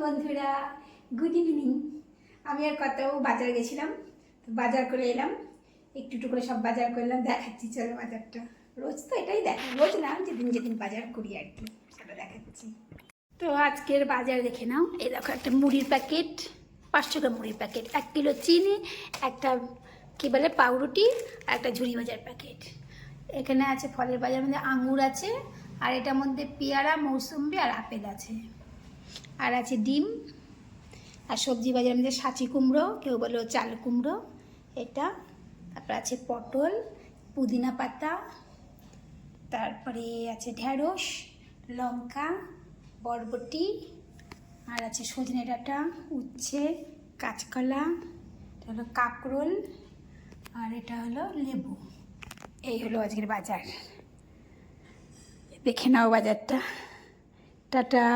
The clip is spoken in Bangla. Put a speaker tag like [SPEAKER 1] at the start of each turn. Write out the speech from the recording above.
[SPEAKER 1] বন্ধুরা, গুড ইভিনিং। আমি আর কত বাজার গেছিলাম, বাজার করে এলাম, একটু করে সব বাজার করলাম, দেখাচ্ছি চলো বাজারটা। রোজ তো এটাই দেখা, রোজ না, যেদিন যেদিন বাজার করি আর কি, সেটা দেখাচ্ছি। তো আজকের বাজার দেখে নাও। এই দেখো, একটা মুড়ির প্যাকেট, 500 গ্রাম মুড়ির প্যাকেট, 1 কিলো চিনি, একটা কী বলে পাউরুটি, আর একটা ঝুড়ি ভাজার প্যাকেট। এখানে আছে ফলের বাজার মধ্যে আঙুর আছে, আর এটার মধ্যে পেয়ারা, মৌসুম্বি আর আপেল আছে, আর আছে ডিম। আর সবজি বাজারের মধ্যে সাঁচি কুমড়ো, কেউ বলো চাল কুমড়ো এটা, তারপর আছে পটল, পুদিনা পাতা, তারপরে আছে ঢেঁড়স, লঙ্কা, বরবটি, আর আছে সজনে ডাঁটা, উচ্ছে, কাঁচকলা, এটা হলো কাঁকরোল, আর এটা হলো লেবু। এই হলো আজকের বাজার। দেখে নাও বাজারটা। টাটা।